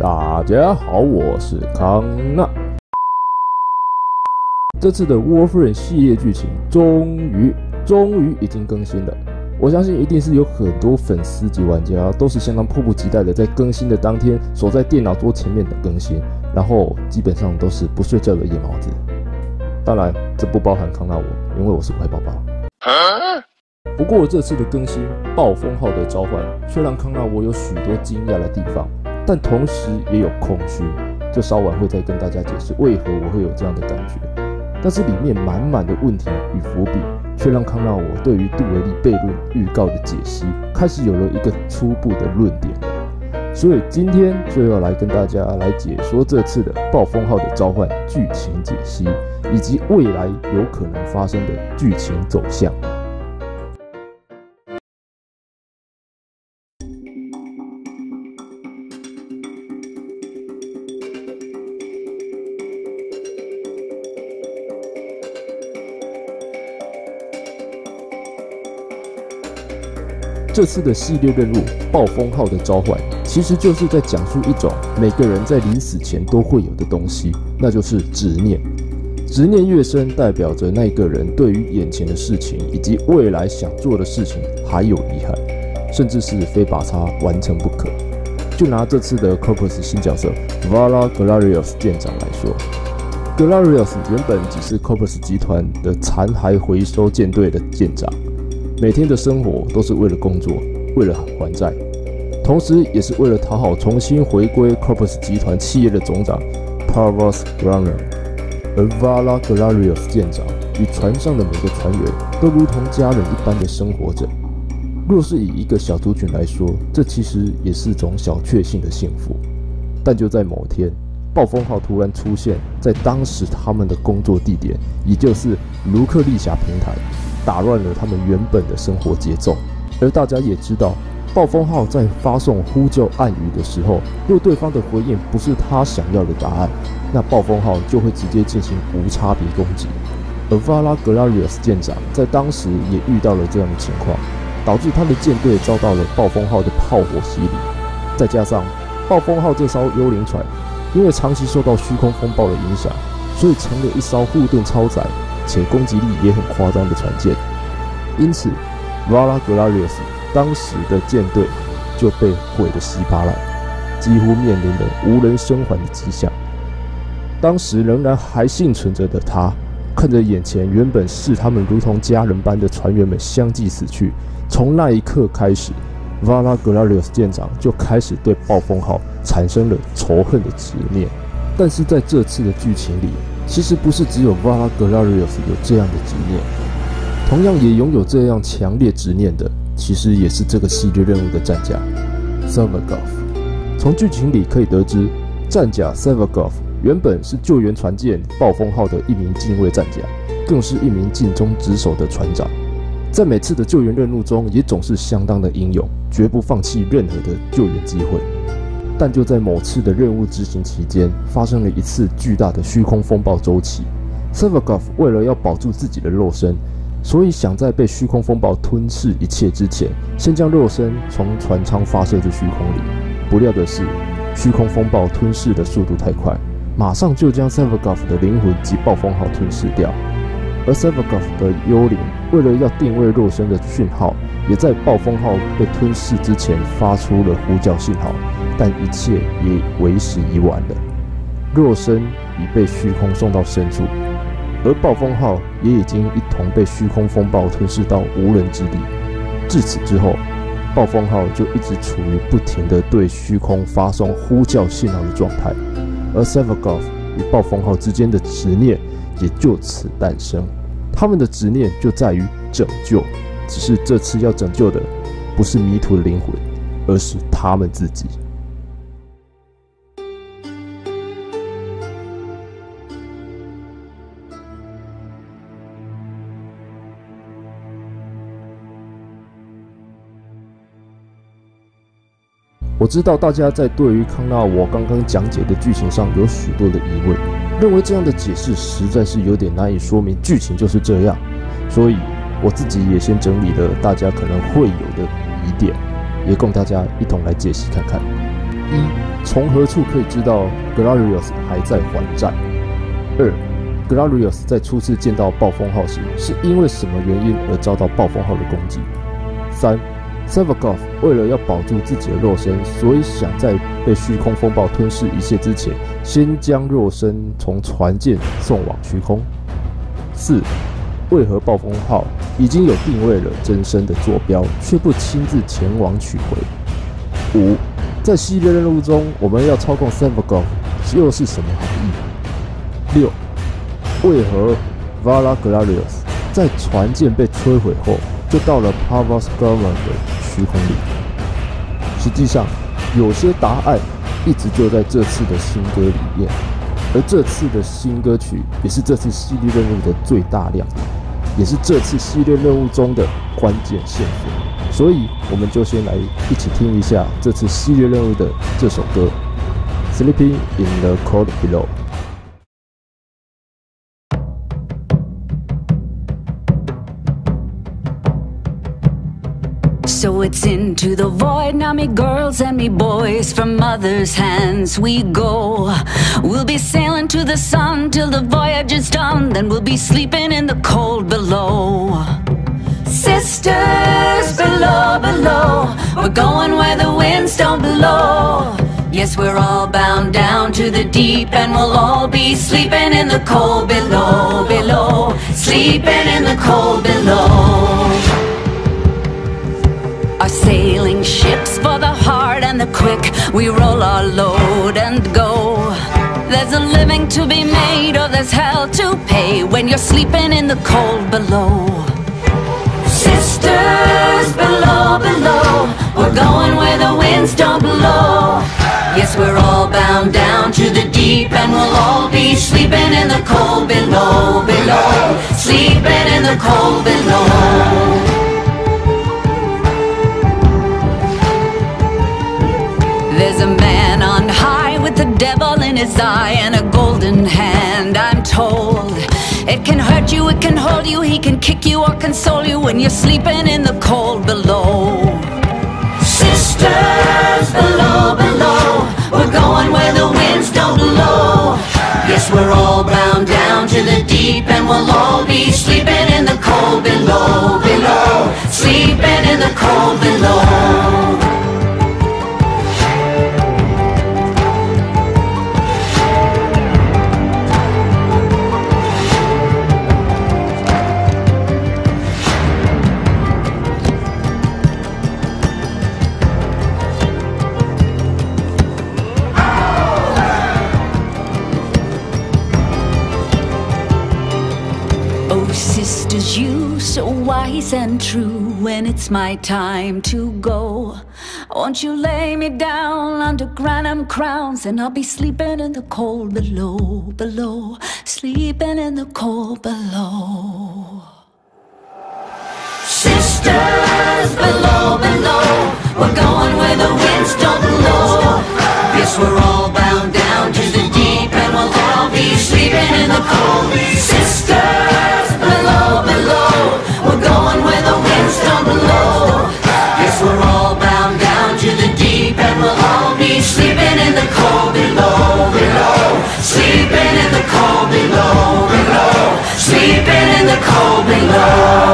大家好，我是康纳。这次的 Warframe 系列剧情终于已经更新了，我相信一定是有很多粉丝及玩家都是相当迫不及待的在更新的当天守在电脑桌前面等更新，然后基本上都是不睡觉的夜猫子。当然，这不包含康纳我，因为我是乖宝宝。不过这次的更新暴风号的召唤却让康纳我有许多惊讶的地方，但同时也有空虚，这稍晚会再跟大家解释为何我会有这样的感觉。但是里面满满的问题与伏笔，却让康纳我对于杜维利悖论预告的解析开始有了一个初步的论点了。所以今天就要来跟大家来解说这次的暴风号的召唤剧情解析，以及未来有可能发生的剧情走向。这次的系列任务暴风号的召唤，其实就是在讲述一种每个人在临死前都会有的东西，那就是执念。执念越深，代表着那个人对于眼前的事情以及未来想做的事情还有遗憾，甚至是非把它完成不可。就拿这次的 Corpus 新角色 Vala Galarios 舰长来说， Galarios 原本只是 Corpus 集团的残骸回收舰队的舰长，每天的生活都是为了工作，为了还债，同时也是为了讨好重新回归 Corpus 集团企业的总长 Parvos Granum。而 Vala Galarios 舰长与船上的每个船员都如同家人一般的生活着。若是以一个小族群来说，这其实也是种小确幸的幸福。但就在某天，暴风号突然出现在当时他们的工作地点，也就是卢克利峡平台，打乱了他们原本的生活节奏。而大家也知道，暴风号在发送呼救暗语的时候，若对方的回应不是他想要的答案，那暴风号就会直接进行无差别攻击。而 Vala Galarios 舰长在当时也遇到了这样的情况，导致他的舰队遭到了暴风号的炮火洗礼。再加上暴风号这艘幽灵船，因为长期受到虚空风暴的影响，所以成了一艘护盾超载且攻击力也很夸张的船舰。因此 Vala Galarios 当时的舰队就被毁得稀巴烂，几乎面临了无人生还的迹象。当时仍然还幸存着的他，看着眼前原本视他们如同家人般的船员们相继死去，从那一刻开始， Vala Galarios 舰长就开始对暴风号产生了仇恨的执念。但是在这次的剧情里，其实不是只有 Vala Galarios 有这样的执念，同样也拥有这样强烈执念的，其实也是这个系列任务的战甲 Sevargov。 从剧情里可以得知，战甲 Sevargov 原本是救援船舰暴风号的一名近卫战甲，更是一名尽忠职守的船长。在每次的救援任务中，也总是相当的英勇，绝不放弃任何的救援机会。但就在某次的任务执行期间，发生了一次巨大的虚空风暴周期。Sevargov 为了要保住自己的肉身，所以想在被虚空风暴吞噬一切之前，先将肉身从船舱发射至虚空里。不料的是，虚空风暴吞噬的速度太快，马上就将 Sevargov 的灵魂及暴风号吞噬掉。而 Sevargov 的幽灵为了要定位肉身的讯号，也在暴风号被吞噬之前发出了呼叫信号，但一切也为时已晚了。肉身已被虚空送到深处，而暴风号也已经一同被虚空风暴吞噬到无人之地。至此之后，暴风号就一直处于不停地对虚空发送呼叫信号的状态，而 Sevargov 与暴风号之间的执念也就此诞生。他们的执念就在于拯救，只是这次要拯救的不是迷途的灵魂，而是他们自己。我知道大家在对于康纳我刚刚讲解的剧情上有许多的疑问，认为这样的解释实在是有点难以说明剧情就是这样，所以我自己也先整理了大家可能会有的疑点，也供大家一同来解析看看。一、从何处可以知道 Glorious 还在还债？2. Glorious 在初次见到暴风号时，是因为什么原因而遭到暴风号的攻击？3. Sevagov 为了要保住自己的肉身，所以想在被虚空风暴吞噬一切之前，先将肉身从船舰送往虚空。4. 为何暴风号已经有定位了真身的坐标，却不亲自前往取回？5. 在系列任务中，我们要操控 Sevagov 又是什么含义？6. 为何 Vala Glorious 在船舰被摧毁后，就到了 Pavasgama 的虚空里？实际上，有些答案一直就在这次的新歌里面，而这次的新歌曲也是这次系列任务的最大亮点，也是这次系列任务中的关键线索。所以，我们就先来一起听一下这次系列任务的这首歌《Sleeping in the Cold Below》。So it's into the void, now me girls and me boys, from mother's hands we go. We'll be sailing to the sun till the voyage is done, then we'll be sleeping in the cold below. Sisters below, below, we're going where the winds don't blow. Yes, we're all bound down to the deep, and we'll all be sleeping in the cold below, below, sleeping in the cold below. Our sailing ships for the hard and the quick, we roll our load and go. There's a living to be made, or there's hell to pay when you're sleeping in the cold below. Sisters below, below, we're going where the winds don't blow. Yes, we're all bound down to the deep, and we'll all be sleeping in the cold below, below, sleeping in the cold below. There's a man on high with the devil in his eye and a golden hand, I'm told. It can hurt you, it can hold you, he can kick you or console you when you're sleeping in the cold below. Sisters below, below, we're going where the winds don't blow. Yes, we're all bound down to the deep, and we'll all be sleeping in the cold below, below, sleeping in the cold below. Sisters, you so wise and true, when it's my time to go, won't you lay me down under granum crowns, and I'll be sleeping in the cold below, below, sleeping in the cold below. Sisters below, below, we're going where the winds don't blow. Yes, we're all bound down to the deep, and we'll all be sleeping in the cold. Sisters below, below, we're going where the winds don't blow. Yes, we're all bound down to the deep, and we'll all be sleeping in the cold below, below, sleeping in the cold below, below, sleeping in the cold below.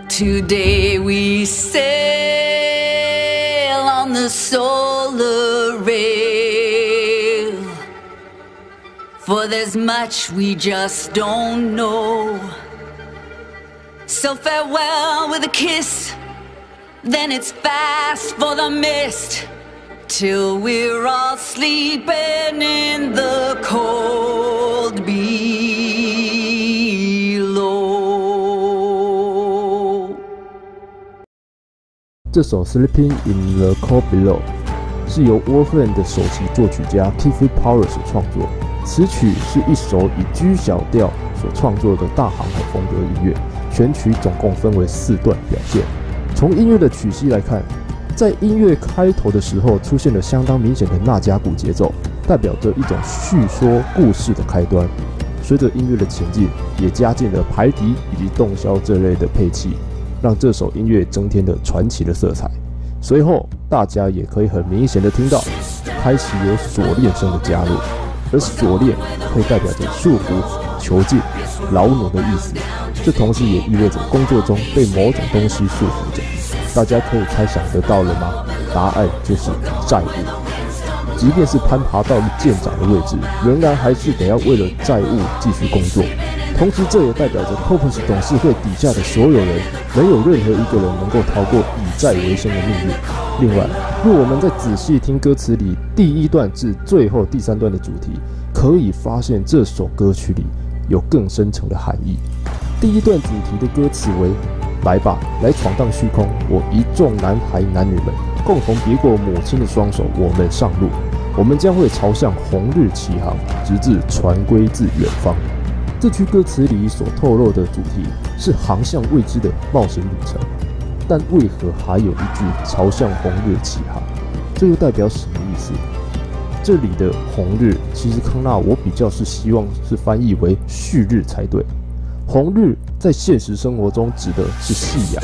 Today we sail on the solar rail, for there's much we just don't know. So farewell with a kiss, then it's fast for the mist, till we're all sleeping in the cold below. 这首《Sleeping in the Cold Below》是由 Warframe 的首席作曲家 Keith Power 所创作，此曲是一首以 G 小调所创作的大航海风格音乐，全曲总共分为4段表现。从音乐的曲析来看，在音乐开头的时候出现了相当明显的纳加鼓节奏，代表着一种叙说故事的开端。随着音乐的前进，也加进了排笛以及洞箫这类的配器，让这首音乐增添了传奇的色彩。随后，大家也可以很明显的听到，开始有锁链声的加入，而锁链可以代表着束缚、囚禁、牢奴的意思，这同时也意味着工作中被某种东西束缚着。大家可以猜想得到了吗？答案就是债务。即便是攀爬到了舰长的位置，仍然还是得要为了债务继续工作。同时，这也代表着 Corpus 董事会底下的所有人，没有任何一个人能够逃过以债为生的命运。另外，若我们再仔细听歌词里第一段至最后第三段的主题，可以发现这首歌曲里有更深层的含义。第一段主题的歌词为：来吧，来闯荡虚空，我一众男孩男女们，共同别过母亲的双手，我们上路，我们将会朝向红日起航，直至船归自远方。这句歌词里所透露的主题是航向未知的冒险旅程，但为何还有一句朝向红日起航？这又代表什么意思？这里的红日，其实康纳我比较是希望是翻译为旭日才对。红日在现实生活中指的是夕阳，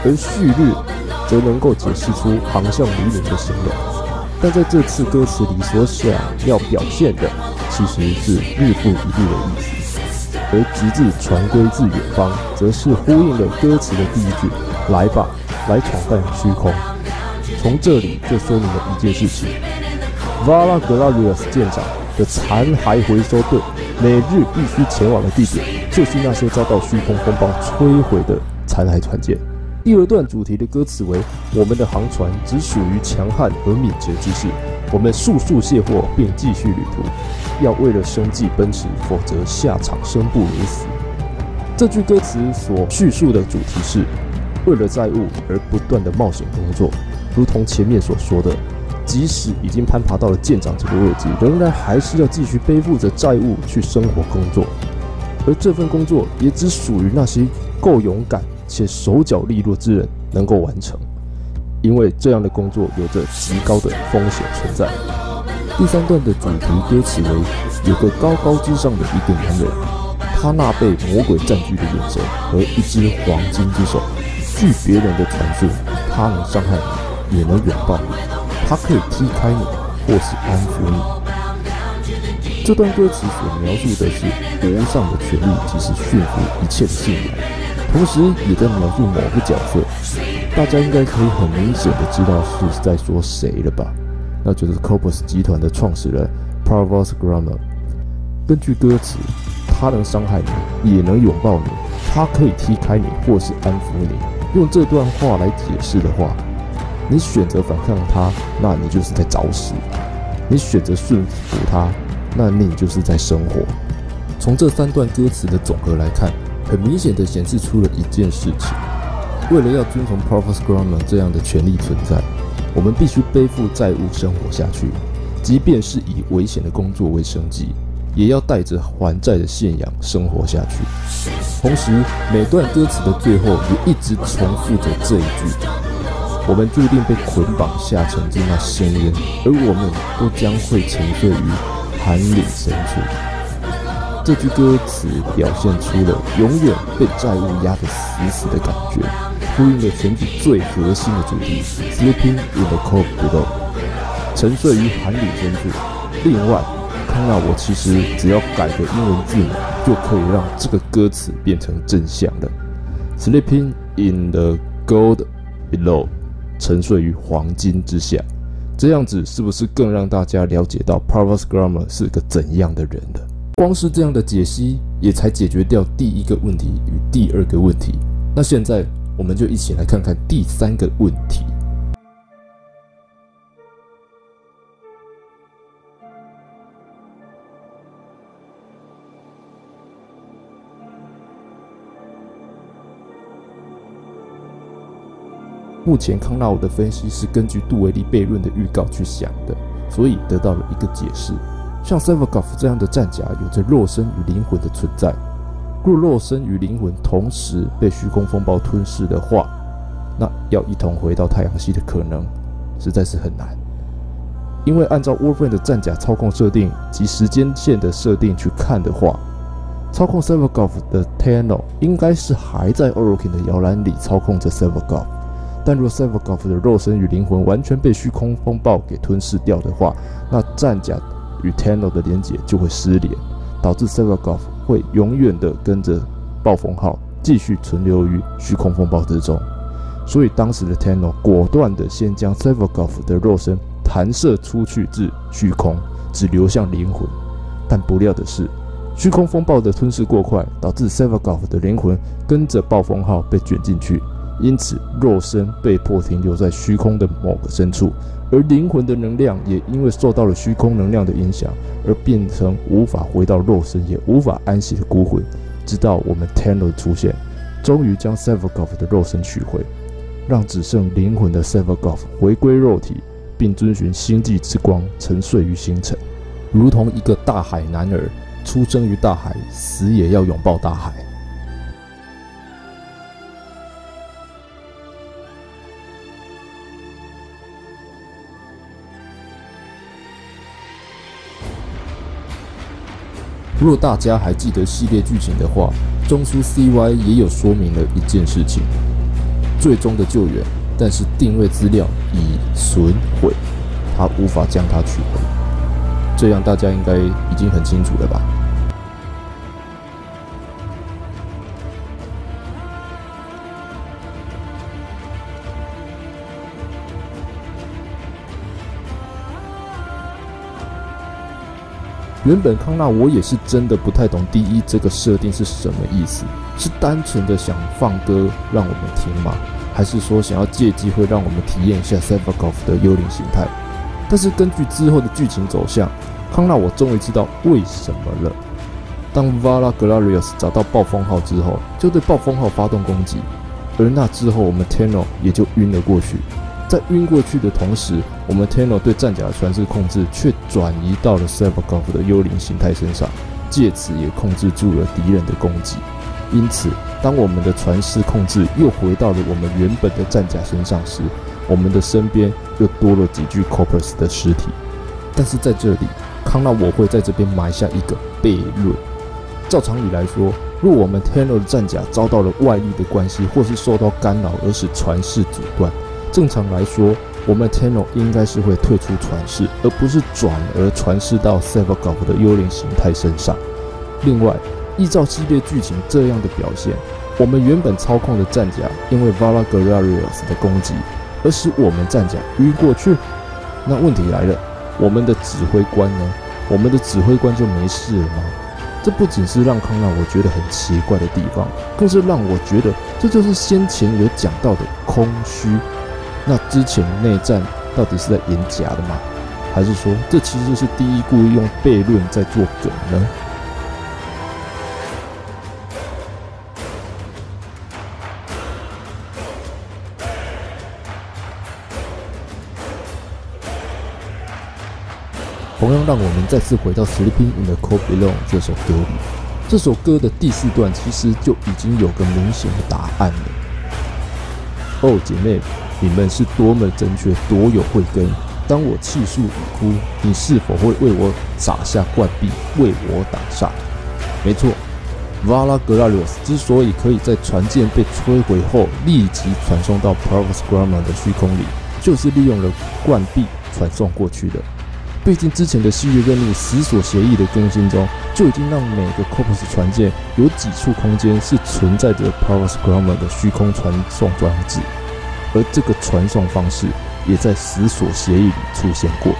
而旭日则能够解释出航向黎明的形容。但在这次歌词里所想要表现的，其实是日复一日的意思。而直至船归自远方，则是呼应了歌词的第一句：来吧，来闯荡虚空。从这里就说明了一件事情 ：Vala Glorious 舰长的残骸回收队每日必须前往的地点，就是那些遭到虚空风暴摧毁的残骸船舰。第二段主题的歌词为：我们的航船只属于强悍和敏捷之士，我们速速卸货并继续旅途，要为了生计奔驰，否则下场生不如死。这句歌词所叙述的主题是为了债务而不断的冒险工作，如同前面所说的，即使已经攀爬到了舰长这个位置，仍然还是要继续背负着债务去生活工作，而这份工作也只属于那些够勇敢且手脚利落之人能够完成，因为这样的工作有着极高的风险存在。第三段的主题歌词为：有个高高之上的一个男人，他那被魔鬼占据的眼神和一只黄金之手。据别人的传述，他能伤害你，也能拥抱你，他可以踢开你，或是安抚你。这段歌词所描述的是无上的权力即是驯服一切的信仰，同时也在描述某个角色。大家应该可以很明显的知道是在说谁了吧？那就是 Corpus 集团的创始人 Parvos Grummer。根据歌词，他能伤害你，也能拥抱你，他可以踢开你，或是安抚你。用这段话来解释的话，你选择反抗他，那你就是在找死；你选择顺服他，那你就是在生活。从这三段歌词的总和来看，很明显的显示出了一件事情：为了要遵从 Parvos Grummer 这样的权力存在，我们必须背负债务生活下去，即便是以危险的工作为生计，也要带着还债的信仰生活下去。同时，每段歌词的最后也一直重复着这一句：我们注定被捆绑下沉至那深渊，而我们都将会沉睡于寒岭深处。这句歌词表现出了永远被债务压得死死的感觉，呼应了全曲最核心的主题 Sleeping in the cold below， 沉睡于寒岭深处。另外，康纳我其实只要改个英文字母，就可以让这个歌词变成正向的 Sleeping in the gold below， 沉睡于黄金之下。这样子是不是更让大家了解到 Parvos Grummer 是个怎样的人了？光是这样的解析，也才解决掉第一个问题与第二个问题。那现在我们就一起来看看第三个问题。目前康纳我的分析是根据杜维利悖论的预告去想的，所以得到了一个解释。像 Sevakov 这样的战甲有着肉身与灵魂的存在，若肉身与灵魂同时被虚空风暴吞噬的话，那要一同回到太阳系的可能实在是很难。因为按照 Warframe 的战甲操控设定及时间线的设定去看的话，操控 Severgov 的 Tenno 应该是还在 Orokin 的摇篮里操控着 Severgov， 但若 Severgov 的肉身与灵魂完全被虚空风暴给吞噬掉的话，那战甲与 Tenno 的连结就会失联，导致 Severgov 会永远的跟着暴风号继续存留于虚空风暴之中。所以当时的 Tenno 果断的先将 Severgov 的肉身弹射出去至虚空，只留下灵魂。但不料的是，虚空风暴的吞噬过快，导致 Severgov 的灵魂跟着暴风号被卷进去，因此肉身被迫停留在虚空的某个深处，而灵魂的能量也因为受到了虚空能量的影响，而变成无法回到肉身也无法安息的孤魂。直到我们 Tenno 出现，终于将 Severgov 的肉身取回，让只剩灵魂的 Severgov 回归肉体，并遵循星际之光沉睡于星辰，如同一个大海男儿，出生于大海，死也要拥抱大海。若大家还记得系列剧情的话，中枢 CY 也有说明了一件事情：最终的救援，但是定位资料已损毁，他无法将它取回。这样大家应该已经很清楚了吧？原本康纳我也是真的不太懂第一这个设定是什么意思，是单纯的想放歌让我们听吗？还是说想要借机会让我们体验一下 Severgov 的幽灵形态？但是根据之后的剧情走向，康纳我终于知道为什么了。当 Vala Glorious 找到暴风号之后，就对暴风号发动攻击，而那之后我们 Tenno 也就晕了过去。在晕过去的同时，我们 Tenno 对战甲的传世控制却转移到了 Severgov 的幽灵形态身上，借此也控制住了敌人的攻击。因此，当我们的传世控制又回到了我们原本的战甲身上时，我们的身边又多了几具 Corpus 的尸体。但是在这里，康纳我会在这边埋下一个悖论。照常理来说，若我们 Tenno 的战甲遭到了外力的关系，或是受到干扰而使传世阻断，正常来说，我们 Tenno 应该是会退出传世，而不是转而传世到 Severgov 的幽灵形态身上。另外，依照系列剧情这样的表现，我们原本操控的战甲因为 Vala Glorious 的攻击而使我们战甲晕过去。那问题来了，我们的指挥官呢？我们的指挥官就没事了吗？这不仅是让康纳我觉得很奇怪的地方，更是让我觉得这就是先前有讲到的空虚。那之前内战到底是在演假的吗？还是说这其实是第一故意用悖论在做梗呢？同样让我们再次回到 Sleeping in the Cold Below 这首歌里。这首歌的第4段其实就已经有个明显的答案了。哦，姐妹，你们是多么正确，多有慧根。当我气数已枯，你是否会为我撒下灌币，为我挡煞？没错 ，Vala Glorious 之所以可以在船舰被摧毁后立即传送到 Provus Grama 的虚空里，就是利用了灌币传送过去的。毕竟之前的系列任务死锁协议的更新中，就已经让每个 Corpus 船舰有几处空间是存在着 Provus Grama 的虚空传送装置，而这个传送方式也在死锁协议里出现过。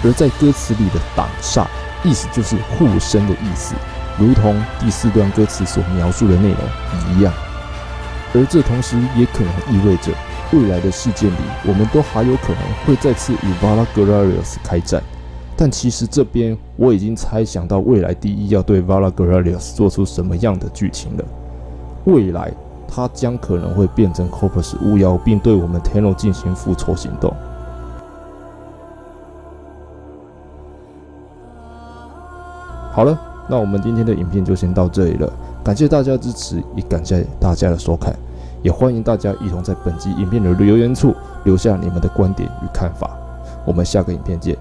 而在歌词里的挡煞，意思就是护身的意思，如同第4段歌词所描述的内容一样。而这同时也可能意味着，未来的事件里，我们都还有可能会再次与 Vala Glorious 开战。但其实这边我已经猜想到未来第一要对 Vala Glorious 做出什么样的剧情了。未来他将可能会变成 Corpus 巫妖，并对我们 Tenno 进行复仇行动。好了，那我们今天的影片就先到这里了，感谢大家的支持，也感谢大家的收看，也欢迎大家一同在本集影片的留言处留下你们的观点与看法。我们下个影片见。